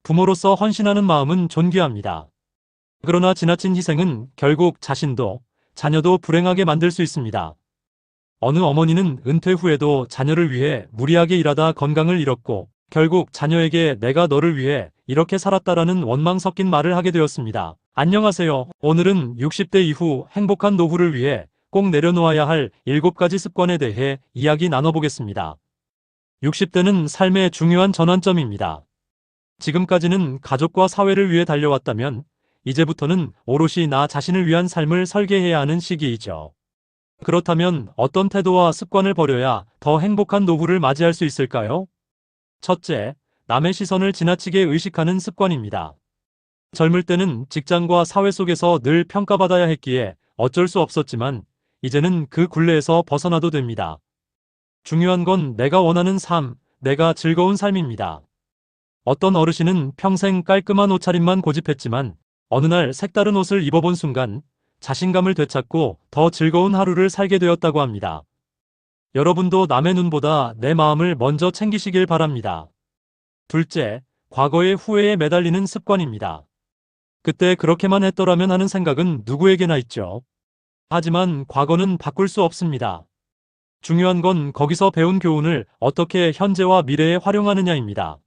부모로서 헌신하는 마음은 존귀합니다. 그러나 지나친 희생은 결국 자신도 자녀도 불행하게 만들 수 있습니다. 어느 어머니는 은퇴 후에도 자녀를 위해 무리하게 일하다 건강을 잃었고 결국 자녀에게 내가 너를 위해 이렇게 살았다라는 원망 섞인 말을 하게 되었습니다. 안녕하세요. 오늘은 60대 이후 행복한 노후를 위해 꼭 내려놓아야 할 7가지 습관에 대해 이야기 나눠보겠습니다. 60대는 삶의 중요한 전환점입니다. 지금까지는 가족과 사회를 위해 달려왔다면 이제부터는 오롯이 나 자신을 위한 삶을 설계해야 하는 시기이죠. 그렇다면 어떤 태도와 습관을 버려야 더 행복한 노후를 맞이할 수 있을까요? 첫째, 남의 시선을 지나치게 의식하는 습관입니다. 젊을 때는 직장과 사회 속에서 늘 평가받아야 했기에 어쩔 수 없었지만 이제는 그 굴레에서 벗어나도 됩니다. 중요한 건 내가 원하는 삶, 내가 즐거운 삶입니다. 어떤 어르신은 평생 깔끔한 옷차림만 고집했지만 어느 날 색다른 옷을 입어본 순간 자신감을 되찾고 더 즐거운 하루를 살게 되었다고 합니다. 여러분도 남의 눈보다 내 마음을 먼저 챙기시길 바랍니다. 둘째, 과거의 후회에 매달리는 습관입니다. 그때 그렇게만 했더라면 하는 생각은 누구에게나 있죠. 하지만 과거는 바꿀 수 없습니다. 중요한 건 거기서 배운 교훈을 어떻게 현재와 미래에 활용하느냐입니다.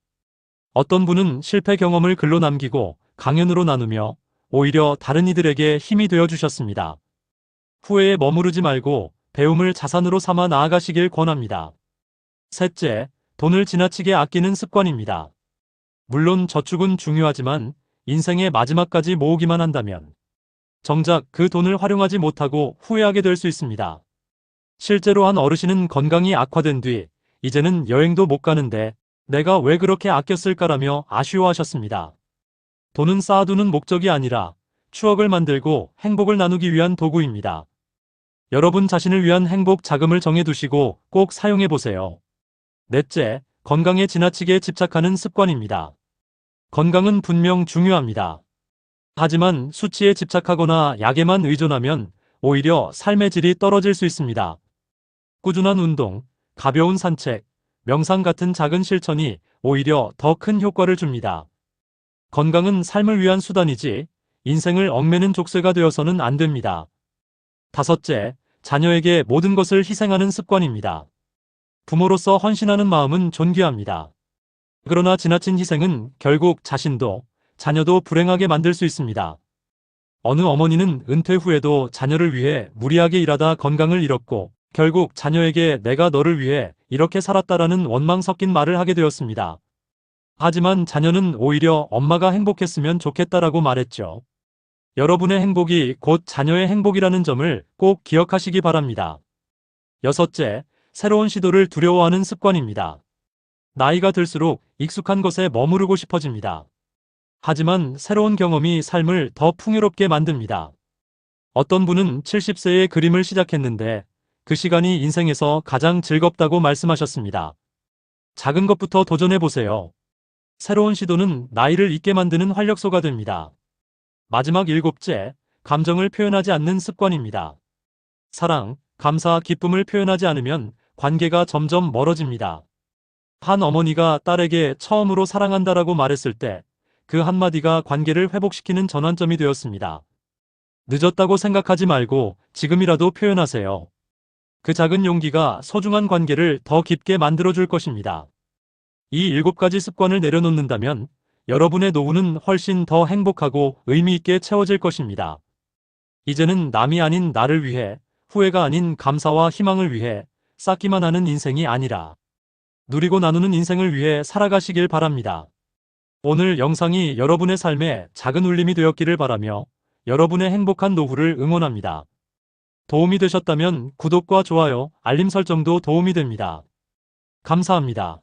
어떤 분은 실패 경험을 글로 남기고 강연으로 나누며 오히려 다른 이들에게 힘이 되어 주셨습니다. 후회에 머무르지 말고 배움을 자산으로 삼아 나아가시길 권합니다. 셋째, 돈을 지나치게 아끼는 습관입니다. 물론 저축은 중요하지만 인생의 마지막까지 모으기만 한다면 정작 그 돈을 활용하지 못하고 후회하게 될 수 있습니다. 실제로 한 어르신은 건강이 악화된 뒤 이제는 여행도 못 가는데 내가 왜 그렇게 아꼈을까라며 아쉬워하셨습니다. 돈은 쌓아두는 목적이 아니라 추억을 만들고 행복을 나누기 위한 도구입니다. 여러분 자신을 위한 행복 자금을 정해두시고 꼭 사용해보세요. 넷째, 건강에 지나치게 집착하는 습관입니다. 건강은 분명 중요합니다. 하지만 수치에 집착하거나 약에만 의존하면 오히려 삶의 질이 떨어질 수 있습니다. 꾸준한 운동, 가벼운 산책, 명상 같은 작은 실천이 오히려 더 큰 효과를 줍니다. 건강은 삶을 위한 수단이지 인생을 얽매는 족쇄가 되어서는 안 됩니다. 다섯째, 자녀에게 모든 것을 희생하는 습관입니다. 부모로서 헌신하는 마음은 존귀합니다. 그러나 지나친 희생은 결국 자신도 자녀도 불행하게 만들 수 있습니다. 어느 어머니는 은퇴 후에도 자녀를 위해 무리하게 일하다 건강을 잃었고 결국 자녀에게 내가 너를 위해 이렇게 살았다라는 원망 섞인 말을 하게 되었습니다. 하지만 자녀는 오히려 엄마가 행복했으면 좋겠다라고 말했죠. 여러분의 행복이 곧 자녀의 행복이라는 점을 꼭 기억하시기 바랍니다. 여섯째, 새로운 시도를 두려워하는 습관입니다. 나이가 들수록 익숙한 것에 머무르고 싶어집니다. 하지만 새로운 경험이 삶을 더 풍요롭게 만듭니다. 어떤 분은 70세에 그림을 시작했는데 그 시간이 인생에서 가장 즐겁다고 말씀하셨습니다. 작은 것부터 도전해보세요. 새로운 시도는 나이를 잊게 만드는 활력소가 됩니다. 마지막 7째, 감정을 표현하지 않는 습관입니다. 사랑, 감사, 기쁨을 표현하지 않으면 관계가 점점 멀어집니다. 한 어머니가 딸에게 처음으로 사랑한다라고 말했을 때 그 한마디가 관계를 회복시키는 전환점이 되었습니다. 늦었다고 생각하지 말고 지금이라도 표현하세요. 그 작은 용기가 소중한 관계를 더 깊게 만들어줄 것입니다. 이 7가지 습관을 내려놓는다면 여러분의 노후는 훨씬 더 행복하고 의미 있게 채워질 것입니다. 이제는 남이 아닌 나를 위해, 후회가 아닌 감사와 희망을 위해 쌓기만 하는 인생이 아니라 누리고 나누는 인생을 위해 살아가시길 바랍니다. 오늘 영상이 여러분의 삶에 작은 울림이 되었기를 바라며 여러분의 행복한 노후를 응원합니다. 도움이 되셨다면 구독과 좋아요, 알림 설정도 도움이 됩니다. 감사합니다.